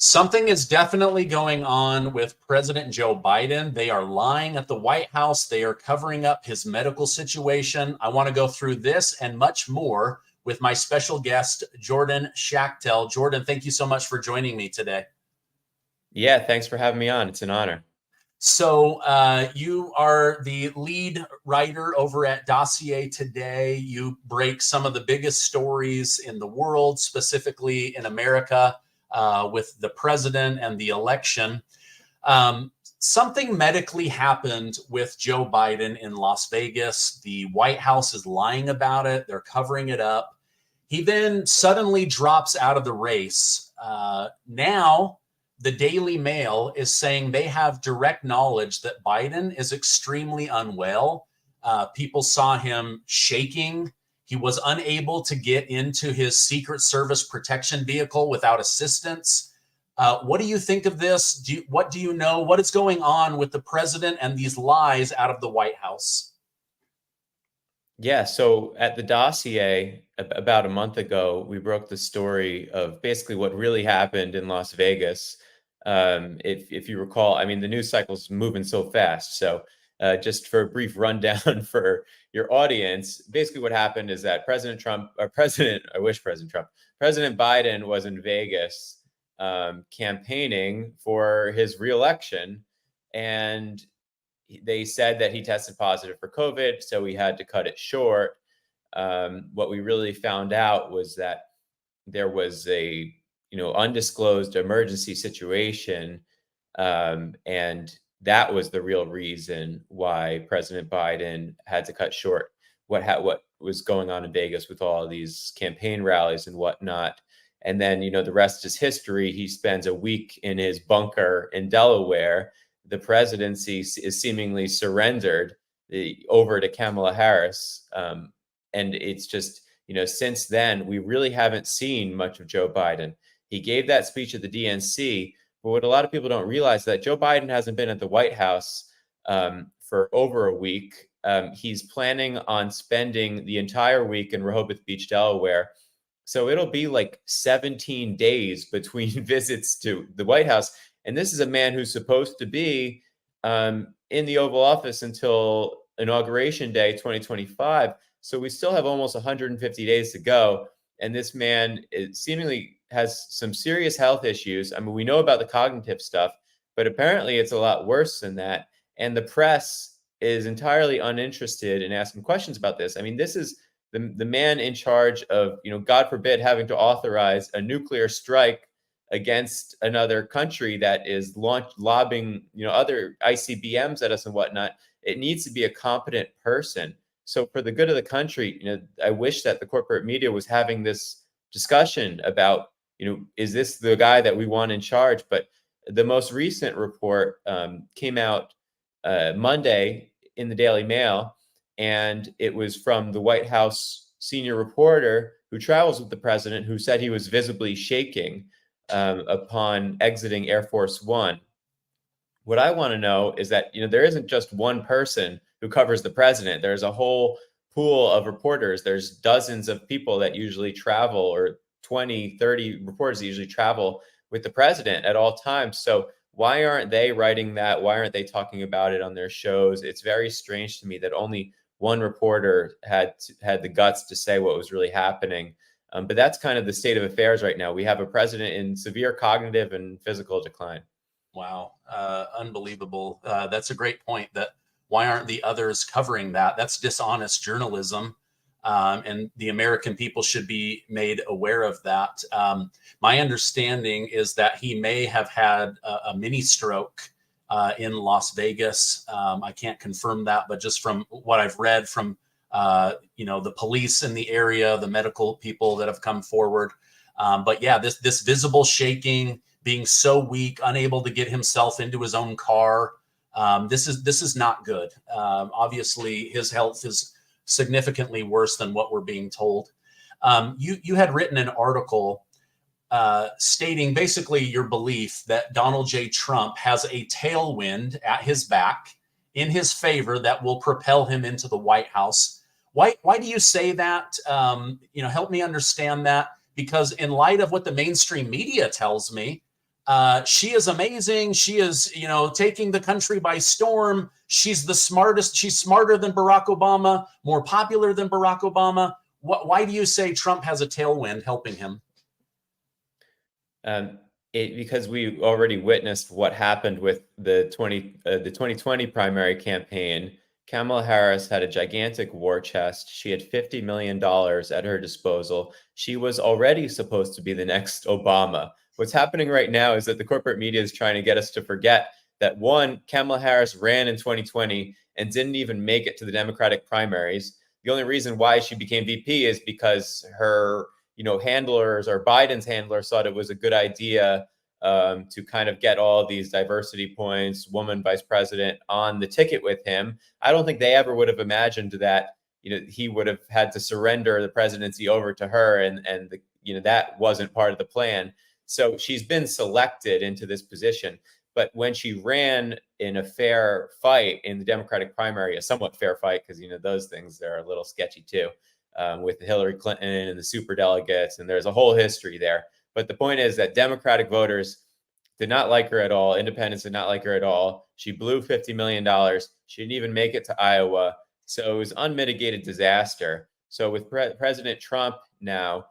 Something is definitely going on with President Joe Biden. They are lying at the White House. They are covering up his medical situation. I want to go through this and much more with my special guest, Jordan Schachtel. Jordan, thank you so much for joining me today. Yeah, thanks for having me on. It's an honor. So you are the lead writer over at Dossier Today. You break some of the biggest stories in the world, specifically in America, with the president and the election. Something medically happened with Joe Biden in Las Vegas. The White House is lying about it. They're covering it up. He then suddenly drops out of the race. Now, the Daily Mail is saying they have direct knowledge that Biden is extremely unwell. People saw him shaking. He was unable to get into his Secret Service protection vehicle without assistance. What do you think of this? What do you know? What is going on with the president and these lies out of the White House? Yeah, so at the Dossier about a month ago, we broke the story of basically what really happened in Las Vegas. If you recall, I mean, the news cycle's moving so fast. So just for a brief rundown for your audience, basically what happened is that President Biden was in Vegas campaigning for his reelection, and they said that he tested positive for COVID, so we had to cut it short. What we really found out was that there was a undisclosed emergency situation, and that was the real reason why President Biden had to cut short what was going on in Vegas with all of these campaign rallies and whatnot. And then, the rest is history. He spends a week in his bunker in Delaware. The presidency is seemingly surrendered over to Kamala Harris. And it's just, since then, we really haven't seen much of Joe Biden. He gave that speech at the DNC, but what a lot of people don't realize is that Joe Biden hasn't been at the White House for over a week. He's planning on spending the entire week in Rehoboth Beach, Delaware. So it'll be like 17 days between visits to the White House. And this is a man who's supposed to be in the Oval Office until Inauguration Day 2025. So we still have almost 150 days to go. And this man seemingly has some serious health issues. I mean, we know about the cognitive stuff, but apparently it's a lot worse than that. And the press is entirely uninterested in asking questions about this. I mean, this is the man in charge of, God forbid, having to authorize a nuclear strike against another country that is lobbing, other ICBMs at us and whatnot. It needs to be a competent person. So for the good of the country, I wish that the corporate media was having this discussion about, is this the guy that we want in charge? But the most recent report came out Monday in the Daily Mail, and it was from the White House senior reporter who travels with the president, who said he was visibly shaking upon exiting Air Force One. What I want to know is that, there isn't just one person who covers the president. There's a whole pool of reporters. There's dozens of people that usually travel, or 20, 30 reporters that usually travel with the president at all times. So why aren't they writing that? Why aren't they talking about it on their shows? It's very strange to me that only one reporter had the guts to say what was really happening. But that's kind of the state of affairs right now. We have a president in severe cognitive and physical decline. Wow. Unbelievable. That's a great point. That why aren't the others covering that? That's dishonest journalism. And the American people should be made aware of that. My understanding is that he may have had a mini stroke in Las Vegas. I can't confirm that, but just from what I've read from the police in the area, the medical people that have come forward. But yeah, this visible shaking, being so weak, unable to get himself into his own car. This is not good. Obviously, his health is significantly worse than what we're being told. You had written an article stating basically your belief that Donald J. Trump has a tailwind at his back in his favor that will propel him into the White House. Why do you say that? Help me understand that, because in light of what the mainstream media tells me, She is amazing. She is, taking the country by storm. She's the smartest. She's smarter than Barack Obama, more popular than Barack Obama. Why do you say Trump has a tailwind helping him? Um, because we already witnessed what happened with the 2020 primary campaign. Kamala Harris had a gigantic war chest. She had $50 million at her disposal. She was already supposed to be the next Obama. What's happening right now is that the corporate media is trying to get us to forget that, one, Kamala Harris ran in 2020 and didn't even make it to the Democratic primaries. The only reason why she became VP is because her handlers, or Biden's handlers, thought it was a good idea to kind of get all these diversity points, woman vice president, on the ticket with him. I don't think they ever would have imagined that he would have had to surrender the presidency over to her, and that wasn't part of the plan. So she's been selected into this position. But when she ran in a fair fight in the Democratic primary, a somewhat fair fight, because those things, they're a little sketchy too, with Hillary Clinton and the superdelegates, and there's a whole history there. But the point is that Democratic voters did not like her at all. Independents did not like her at all. She blew $50 million. She didn't even make it to Iowa. So it was unmitigated disaster. So with President Trump now,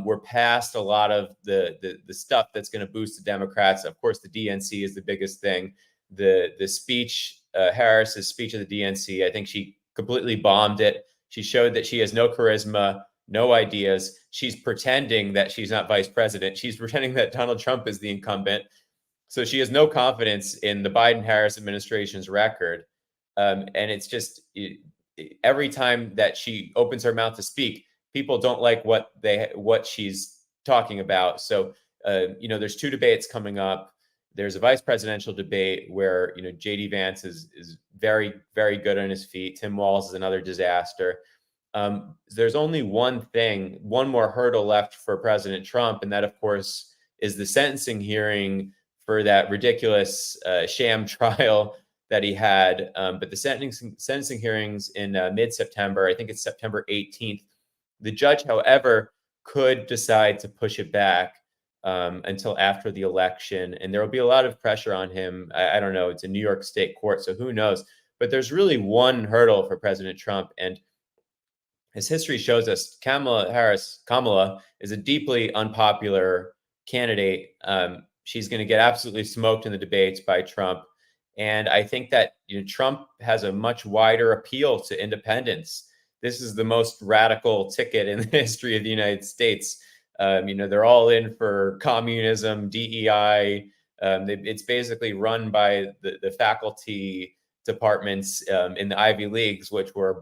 we're past a lot of the stuff that's going to boost the Democrats. Of course, the DNC is the biggest thing. The speech, Harris's speech of the DNC, I think she completely bombed it. She showed that she has no charisma, no ideas. She's pretending that she's not vice president. She's pretending that Donald Trump is the incumbent. So she has no confidence in the Biden-Harris administration's record. And it's just every time that she opens her mouth to speak, people don't like what she's talking about. So, there's two debates coming up. There's a vice presidential debate where, J.D. Vance is very, very good on his feet. Tim Walz is another disaster. There's only one more hurdle left for President Trump, and that, of course, is the sentencing hearing for that ridiculous sham trial that he had. But the sentencing hearings in mid-September, I think it's September 18th. The judge, however, could decide to push it back until after the election, and there will be a lot of pressure on him. I don't know. It's a New York State court, so who knows? But there's really one hurdle for President Trump, and as history shows us, Kamala is a deeply unpopular candidate. She's going to get absolutely smoked in the debates by Trump, and I think that Trump has a much wider appeal to independents. This is the most radical ticket in the history of the United States. They're all in for communism, DEI. It's basically run by the faculty departments in the Ivy Leagues, which were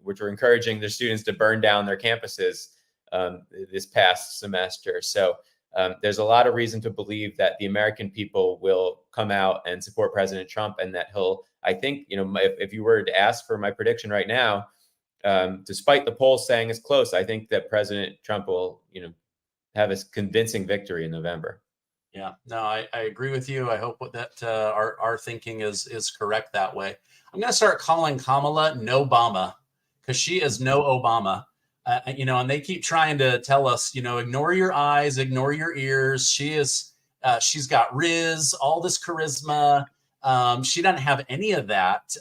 encouraging their students to burn down their campuses this past semester. So there's a lot of reason to believe that the American people will come out and support President Trump, and that I think, if you were to ask for my prediction right now, despite the polls saying it's close, I think that President Trump will, have a convincing victory in November. Yeah, no, I agree with you. I hope that our thinking is correct that way. I'm going to start calling Kamala No Obama, because she is no Obama. And they keep trying to tell us, ignore your eyes, ignore your ears. She's got Riz, all this charisma. She doesn't have any of that.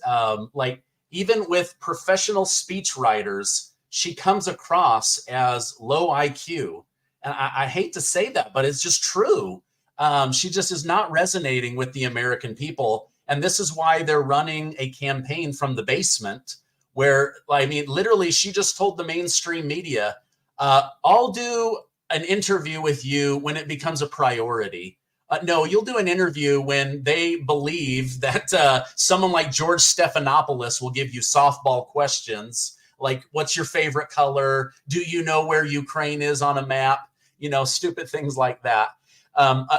Even with professional speech writers, she comes across as low IQ. And I hate to say that, but it's just true. She just is not resonating with the American people. And this is why they're running a campaign from the basement where, literally, she just told the mainstream media, I'll do an interview with you when it becomes a priority. No, you'll do an interview when they believe that someone like George Stephanopoulos will give you softball questions like, what's your favorite color? Do you know where Ukraine is on a map? Stupid things like that.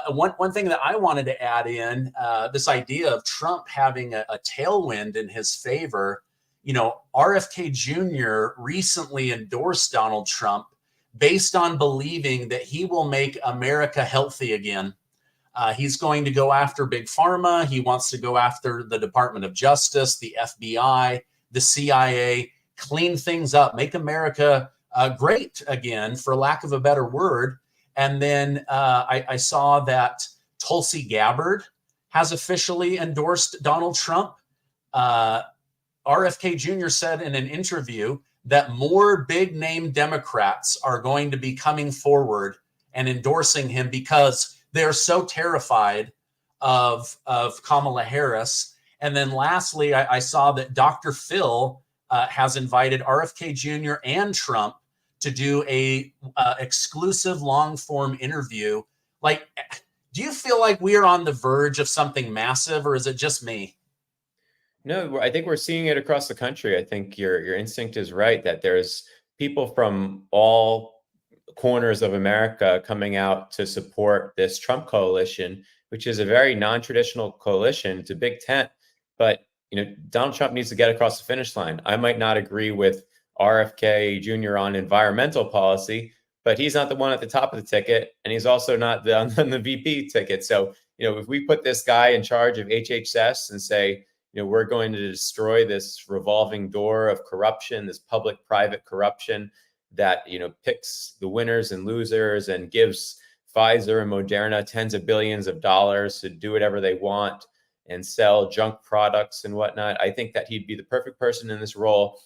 One thing that I wanted to add in, this idea of Trump having a tailwind in his favor. RFK Jr. recently endorsed Donald Trump based on believing that he will make America healthy again. He's going to go after big pharma. He wants to go after the Department of Justice, the FBI, the CIA, clean things up, make America great again, for lack of a better word. And then I saw that Tulsi Gabbard has officially endorsed Donald Trump. RFK Jr. said in an interview that more big name Democrats are going to be coming forward and endorsing him because they're so terrified of Kamala Harris. And then lastly, I saw that Dr. Phil has invited RFK Jr. and Trump to do a exclusive long form interview. Like, do you feel like we are on the verge of something massive, or is it just me? No, I think we're seeing it across the country. I think your instinct is right that there's people from all corners of America coming out to support this Trump coalition, which is a very non-traditional coalition. It's a big tent, but Donald Trump needs to get across the finish line. I might not agree with RFK Jr. on environmental policy, but he's not the one at the top of the ticket, and he's also not on the VP ticket. So, if we put this guy in charge of HHS and say, we're going to destroy this revolving door of corruption, this public-private corruption that, picks the winners and losers and gives Pfizer and Moderna tens of billions of dollars to do whatever they want and sell junk products and whatnot. I think that he'd be the perfect person in this role.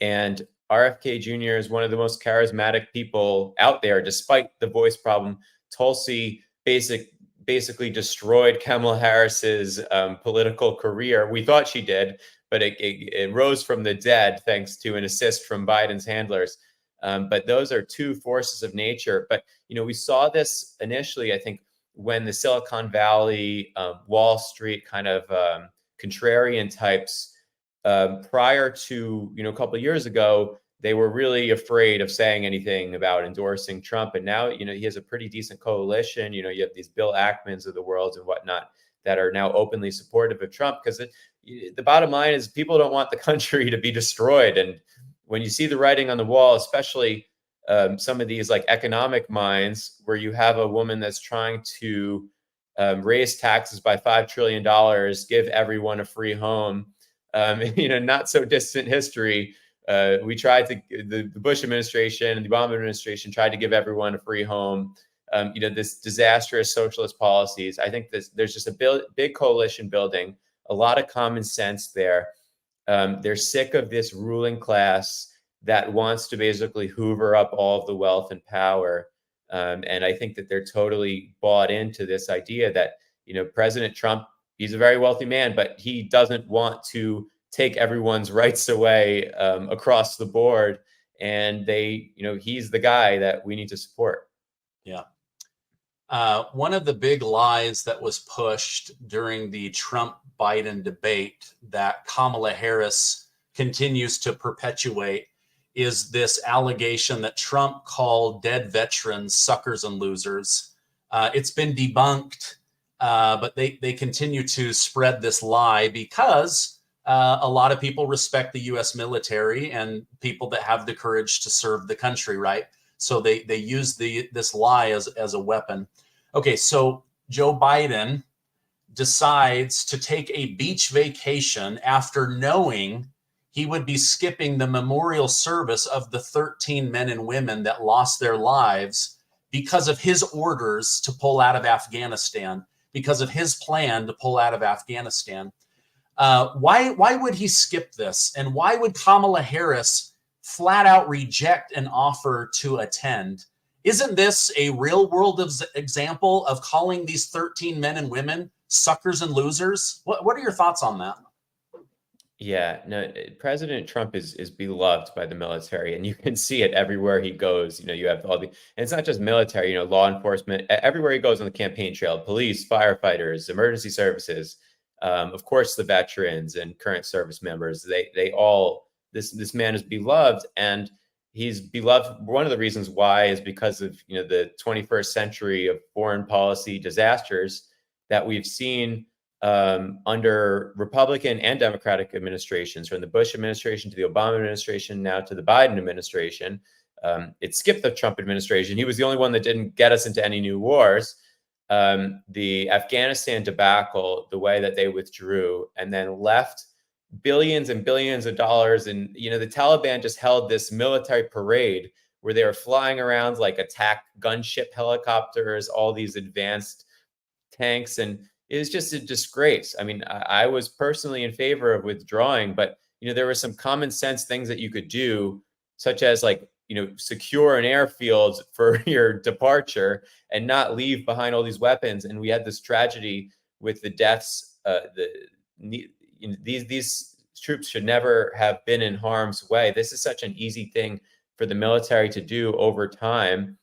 And RFK Jr. is one of the most charismatic people out there, despite the voice problem. Tulsi basically destroyed Kamala Harris's political career. We thought she did, but it rose from the dead thanks to an assist from Biden's handlers. But those are two forces of nature. But, we saw this initially, I think, when the Silicon Valley, Wall Street kind of contrarian types, prior to, a couple of years ago, they were really afraid of saying anything about endorsing Trump. And now, he has a pretty decent coalition. You have these Bill Ackmans of the world and whatnot that are now openly supportive of Trump, because the bottom line is people don't want the country to be destroyed. And when you see the writing on the wall, especially some of these like economic minds where you have a woman that's trying to raise taxes by $5 trillion, give everyone a free home, not so distant history. We tried to, the Bush administration and the Obama administration tried to give everyone a free home. This disastrous socialist policies. I think there's just a big coalition building, a lot of common sense there. They're sick of this ruling class that wants to basically hoover up all of the wealth and power. And I think that they're totally bought into this idea that, President Trump, he's a very wealthy man, but he doesn't want to take everyone's rights away across the board. And he's the guy that we need to support. Yeah. One of the big lies that was pushed during the Trump-Biden debate that Kamala Harris continues to perpetuate is this allegation that Trump called dead veterans suckers and losers. It's been debunked, but they continue to spread this lie because a lot of people respect the U.S. military and people that have the courage to serve the country, right? So they use this lie as a weapon. Okay, so Joe Biden decides to take a beach vacation after knowing he would be skipping the memorial service of the 13 men and women that lost their lives because of his orders to pull out of Afghanistan, because of his plan to pull out of Afghanistan. Why would he skip this? And why would Kamala Harris flat out reject an offer to attend? Isn't this a real world example of calling these 13 men and women suckers and losers? What are your thoughts on that? Yeah, no, President Trump is beloved by the military, and you can see it everywhere he goes. You have and it's not just military, law enforcement, everywhere he goes on the campaign trail, police, firefighters, emergency services, of course, the veterans and current service members, they all, this man is beloved, and he's beloved. One of the reasons why is because of, the 21st century of foreign policy disasters that we've seen under Republican and Democratic administrations, from the Bush administration to the Obama administration, now to the Biden administration. It skipped the Trump administration. He was the only one that didn't get us into any new wars. The Afghanistan debacle, the way that they withdrew and then left billions and billions of dollars. And, the Taliban just held this military parade where they were flying around like attack gunship helicopters, all these advanced tanks, and it was just a disgrace. I mean, I was personally in favor of withdrawing, but there were some common sense things that you could do, such as like secure an airfield for your departure and not leave behind all these weapons. And we had this tragedy with the deaths. These troops should never have been in harm's way. This is such an easy thing for the military to do over time.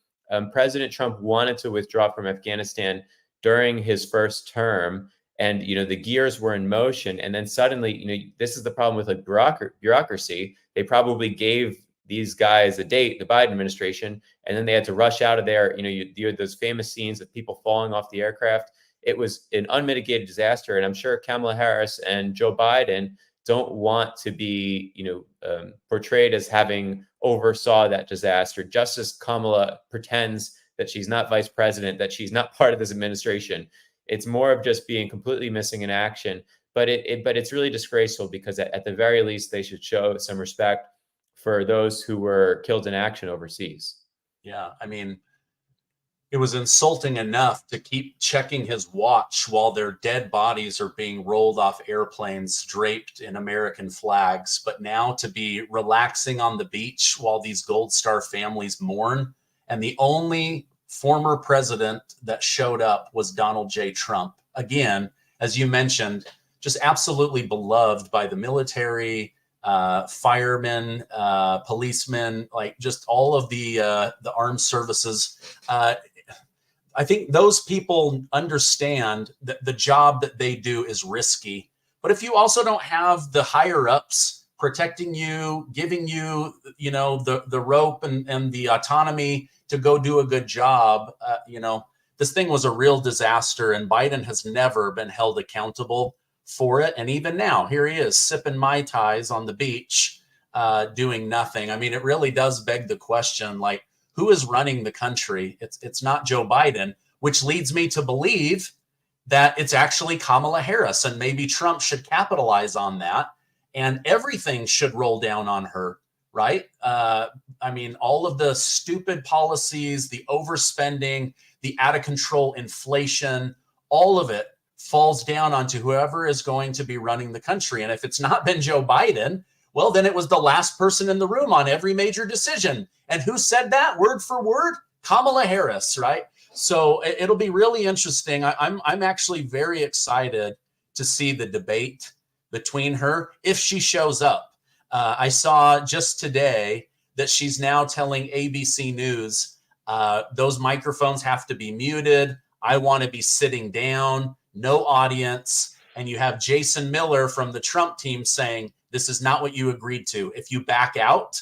President Trump wanted to withdraw from Afghanistan during his first term, and the gears were in motion. And then suddenly, this is the problem with like bureaucracy. They probably gave these guys a date, the Biden administration, and then they had to rush out of there. You had those famous scenes of people falling off the aircraft. It was an unmitigated disaster, and I'm sure Kamala Harris and Joe Biden don't want to be, portrayed as having oversaw that disaster. Just as Kamala pretends that she's not vice president, that she's not part of this administration. It's more of just being completely missing in action. But it's really disgraceful, because at the very least, they should show some respect for those who were killed in action overseas. Yeah, I mean, it was insulting enough to keep checking his watch while their dead bodies are being rolled off airplanes draped in American flags. But now to be relaxing on the beach while these Gold Star families mourn. And the only former president that showed up was Donald J. Trump. Again, as you mentioned, just absolutely beloved by the military, firemen, policemen, like just all of the armed services. I think those people understand that the job that they do is risky. But if you also don't have the higher ups protecting you, giving you, the rope and the autonomy to go do a good job, this thing was a real disaster, and Biden has never been held accountable for it. And even now, here he is sipping Mai Tais on the beach, doing nothing. I mean, it really does beg the question, like, who is running the country? It's not Joe Biden, which leads me to believe that it's actually Kamala Harris, and maybe Trump should capitalize on that, and everything should roll down on her, right? I mean, all of the stupid policies, the overspending, the out of control inflation, all of it falls down onto whoever is going to be running the country. And if it's not been Joe Biden, well, then it was the last person in the room on every major decision. And who said that word for word? Kamala Harris, right? So it'll be really interesting. I'm actually very excited to see the debate between her if she shows up. I saw just today that she's now telling ABC News, those microphones have to be muted. I want to be sitting down, no audience. And you have Jason Miller from the Trump team saying, this is not what you agreed to. If you back out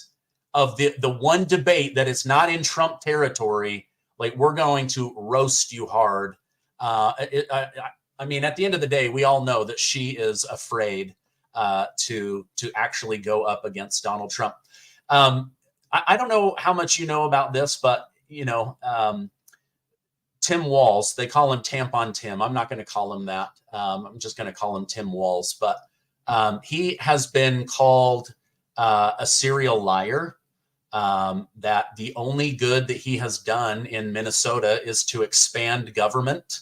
of the one debate that is not in Trump territory, like, we're going to roast you hard. I mean, at the end of the day, we all know that she is afraid to actually go up against Donald Trump. I don't know how much you know about this, but Tim Walz, they call him Tampon Tim. I'm not going to call him that. I'm just going to call him Tim Walz. But he has been called a serial liar. That the only good that he has done in Minnesota is to expand government,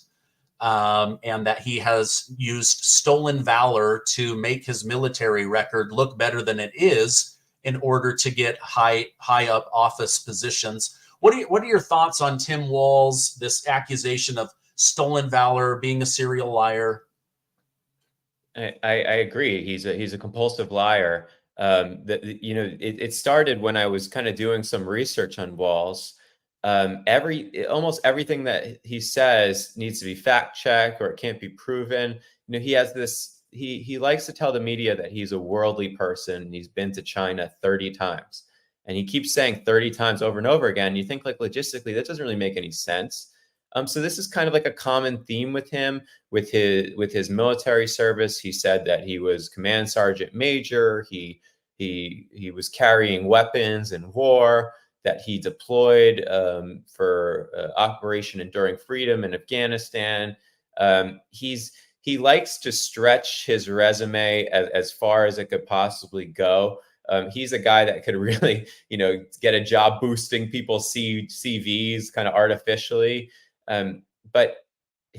and that he has used stolen valor to make his military record look better than it is in order to get high up office positions. What are your thoughts on Tim Walz, this accusation of stolen valor, being a serial liar? I agree. He's a compulsive liar. It started when I was kind of doing some research on Walz. Almost everything that he says needs to be fact checked, or it can't be proven. He has this. He likes to tell the media that he's a worldly person. He's been to China 30 times, and he keeps saying 30 times over and over again. You think, like, logistically, that doesn't really make any sense. So this is kind of like a common theme with him, with his military service. He said that he was command sergeant major. He was carrying weapons in war, that he deployed for Operation Enduring Freedom in Afghanistan. He likes to stretch his resume as far as it could possibly go. He's a guy that could really, get a job boosting people's CVs kind of artificially. But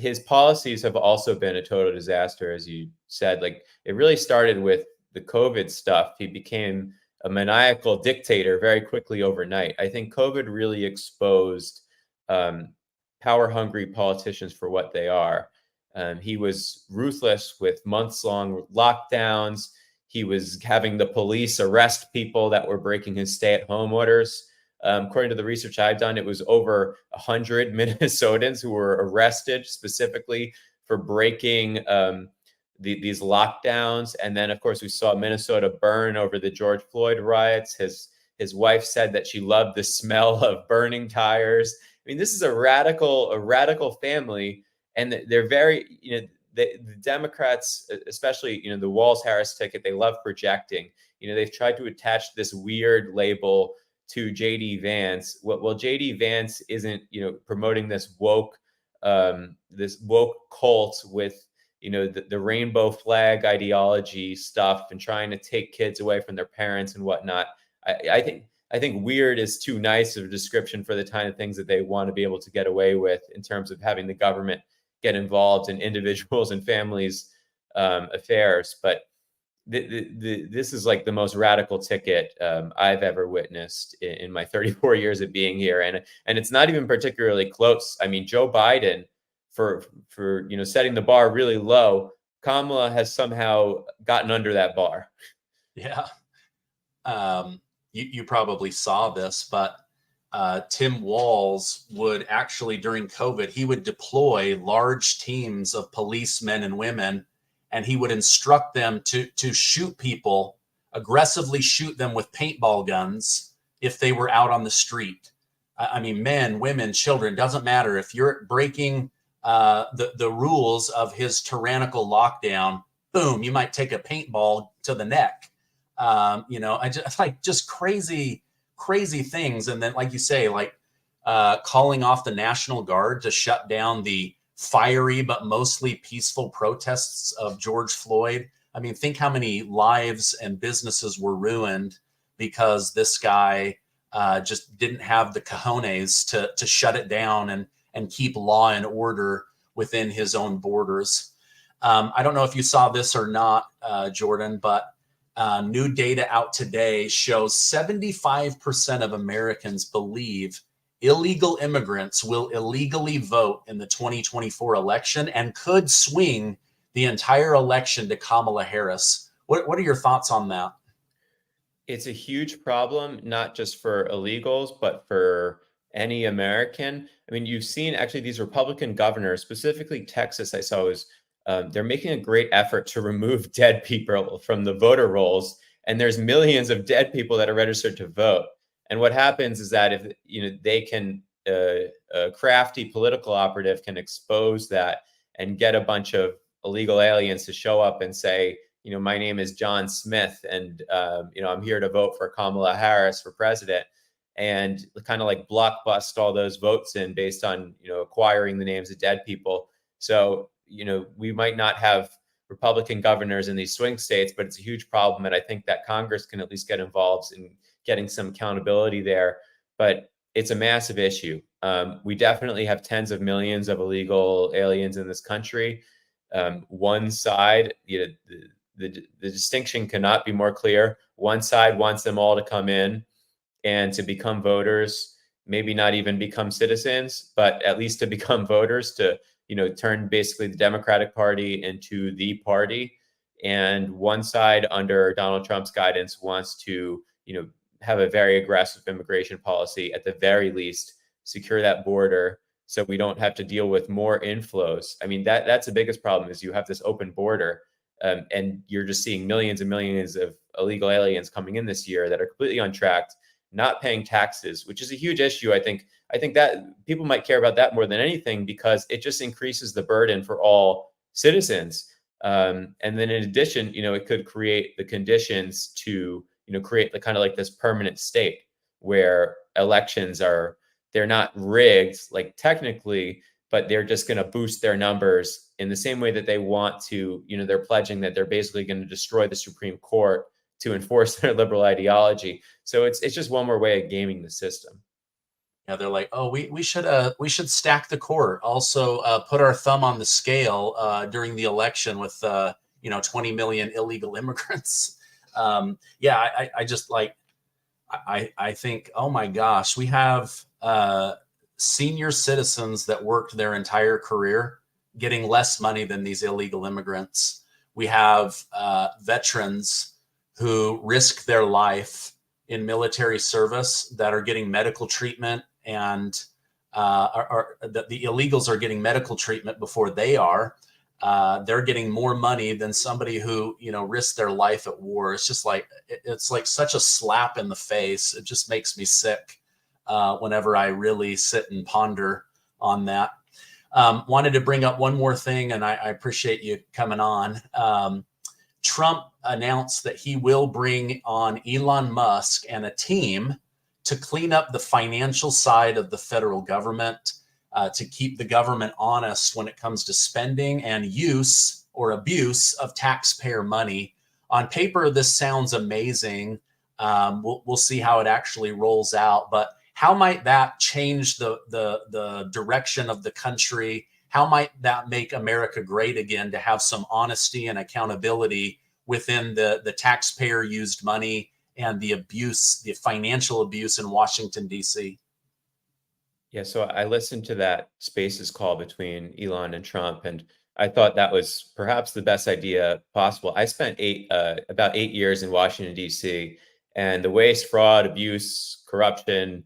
his policies have also been a total disaster, as you said. Like, it really started with the COVID stuff. He became a maniacal dictator very quickly overnight. I think COVID really exposed power-hungry politicians for what they are. He was ruthless with months-long lockdowns. He was having the police arrest people that were breaking his stay-at-home orders. According to the research I've done, it was over 100 Minnesotans who were arrested specifically for breaking these lockdowns. And then, of course, we saw Minnesota burn over the George Floyd riots. His wife said that she loved the smell of burning tires. I mean, this is a radical family, and they're very, the Democrats, especially, the Walz-Harris ticket, they love projecting. They've tried to attach this weird label to JD Vance. Well, JD Vance isn't, promoting this woke cult with, the rainbow flag ideology stuff and trying to take kids away from their parents and whatnot. I think weird is too nice of a description for the kind of things that they want to be able to get away with in terms of having the government get involved in individuals and families' affairs. But this is like the most radical ticket I've ever witnessed in my 34 years of being here, and it's not even particularly close. I mean, Joe Biden, for setting the bar really low, Kamala has somehow gotten under that bar. Yeah. You probably saw this, but Tim Walz would actually, during COVID, he would deploy large teams of policemen and women, and he would instruct them to shoot people, aggressively shoot them with paintball guns if they were out on the street. I mean, men, women, children, doesn't matter. If you're breaking the rules of his tyrannical lockdown, boom, you might take a paintball to the neck. I just crazy things. And then, like you say, calling off the National Guard to shut down the fiery but mostly peaceful protests of George Floyd. I mean, think how many lives and businesses were ruined because this guy just didn't have the cojones to shut it down and keep law and order within his own borders. I don't know if you saw this or not, Jordan, but new data out today shows 75% of Americans believe illegal immigrants will illegally vote in the 2024 election and could swing the entire election to Kamala Harris. What are your thoughts on that? It's a huge problem, not just for illegals, but for any American. I mean, you've seen actually these Republican governors, specifically Texas, I saw was they're making a great effort to remove dead people from the voter rolls. And there's millions of dead people that are registered to vote. And what happens is that if they can, a crafty political operative can expose that and get a bunch of illegal aliens to show up and say, my name is John Smith, and I'm here to vote for Kamala Harris for president, and kind of like blockbust all those votes in based on acquiring the names of dead people. So we might not have Republican governors in these swing states, but it's a huge problem, and I think that Congress can at least get involved in getting some accountability there. But it's a massive issue. We definitely have tens of millions of illegal aliens in this country. One side, the distinction cannot be more clear. One side wants them all to come in and to become voters, maybe not even become citizens, but at least to become voters, to turn basically the Democratic Party into the party. And one side, under Donald Trump's guidance, wants to have a very aggressive immigration policy, at the very least secure that border so we don't have to deal with more inflows. I mean, that's the biggest problem, is you have this open border, and you're just seeing millions and millions of illegal aliens coming in this year that are completely untracked, not paying taxes, which is a huge issue. I think that people might care about that more than anything, because it just increases the burden for all citizens. And then in addition, it could create the conditions to create the kind of like this permanent state where elections they're not rigged, like technically, but they're just going to boost their numbers in the same way that they want to. They're pledging that they're basically going to destroy the Supreme Court to enforce their liberal ideology. So it's just one more way of gaming the system. Yeah, they're like, oh, we should stack the court. Also, put our thumb on the scale during the election with 20 million illegal immigrants. Yeah, I just like I think, oh my gosh, we have senior citizens that worked their entire career getting less money than these illegal immigrants. We have veterans who risk their life in military service that are getting medical treatment, and the illegals are getting medical treatment before they are. They're getting more money than somebody who risked their life at war. It's like such a slap in the face. It just makes me sick whenever I really sit and ponder on that. Wanted to bring up one more thing, and I appreciate you coming on. Trump announced that he will bring on Elon Musk and a team to clean up the financial side of the federal government, to keep the government honest when it comes to spending and use or abuse of taxpayer money. On paper, this sounds amazing. We'll see how it actually rolls out, but how might that change the direction of the country? How might that make America great again, to have some honesty and accountability within the taxpayer used money and the abuse, the financial abuse in Washington, D.C.? Yeah, so I listened to that Spaces call between Elon and Trump, and I thought that was perhaps the best idea possible. I spent about 8 years in Washington, D.C., and the waste, fraud, abuse, corruption,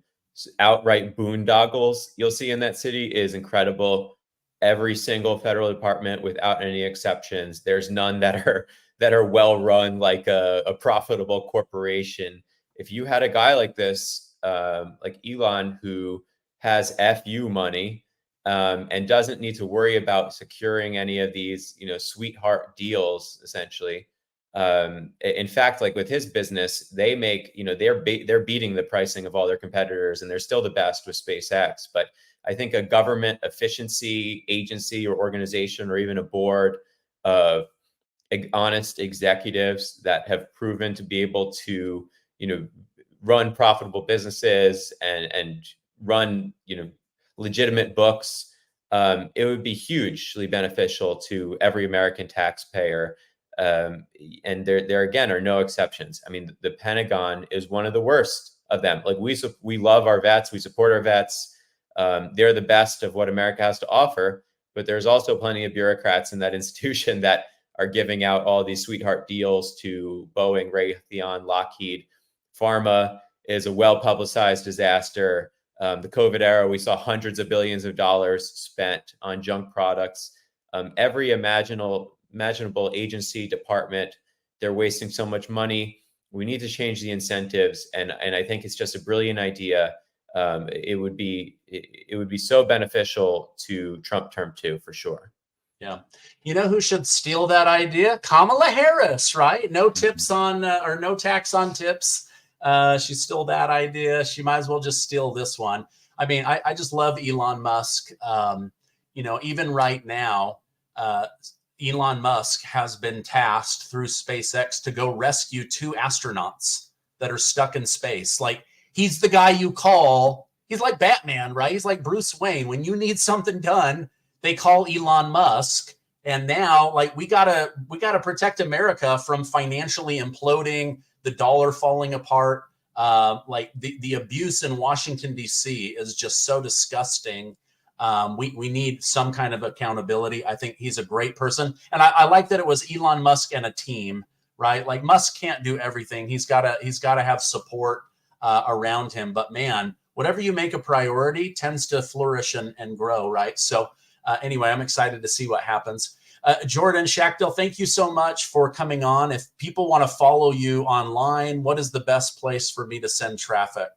outright boondoggles you'll see in that city is incredible. Every single federal department, without any exceptions, there's none that are well run like a profitable corporation. If you had a guy like this, like Elon, who has FU money and doesn't need to worry about securing any of these, sweetheart deals, essentially. In fact, like with his business, they make, they're beating the pricing of all their competitors, and they're still the best with SpaceX. But I think a government efficiency agency or organization, or even a board of honest executives that have proven to be able to, run profitable businesses and run, legitimate books, it would be hugely beneficial to every American taxpayer. And there again are no exceptions. I mean, the Pentagon is one of the worst of them. Like we love our vets, we support our vets. They're the best of what America has to offer, but there's also plenty of bureaucrats in that institution that are giving out all these sweetheart deals to Boeing, Raytheon, Lockheed. Pharma is a well-publicized disaster. The COVID era, we saw hundreds of billions of dollars spent on junk products. Every imaginable agency, department, they're wasting so much money. We need to change the incentives, and I think it's just a brilliant idea. It would be so beneficial to Trump term 2 for sure. Yeah. You know who should steal that idea? Kamala Harris, right? No tips on or no tax on tips. She stole that idea. She might as well just steal this one. I mean, I just love Elon Musk. Even right now, Elon Musk has been tasked through SpaceX to go rescue 2 astronauts that are stuck in space. Like, he's the guy you call. He's like Batman, right? He's like Bruce Wayne. When you need something done, they call Elon Musk. And now, like, we gotta protect America from financially imploding, the dollar falling apart. Like the abuse in Washington, D.C. is just so disgusting. We need some kind of accountability. I think he's a great person. And I like that it was Elon Musk and a team, right? Like, Musk can't do everything. He's gotta have support around him. But man, whatever you make a priority tends to flourish and grow, right? So anyway, I'm excited to see what happens. Jordan Schachtel, thank you so much for coming on. If people want to follow you online, what is the best place for me to send traffic?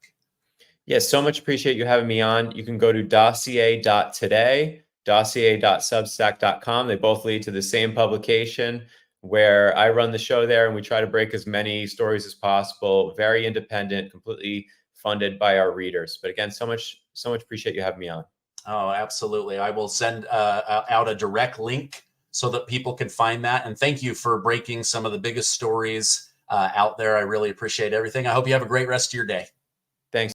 Yes, so much appreciate you having me on. You can go to dossier.today, dossier.substack.com. They both lead to the same publication, where I run the show there, and we try to break as many stories as possible. Very independent, completely funded by our readers. But again, so much appreciate you having me on. Oh, absolutely. I will send out a direct link so that people can find that. And thank you for breaking some of the biggest stories out there. I really appreciate everything. I hope you have a great rest of your day.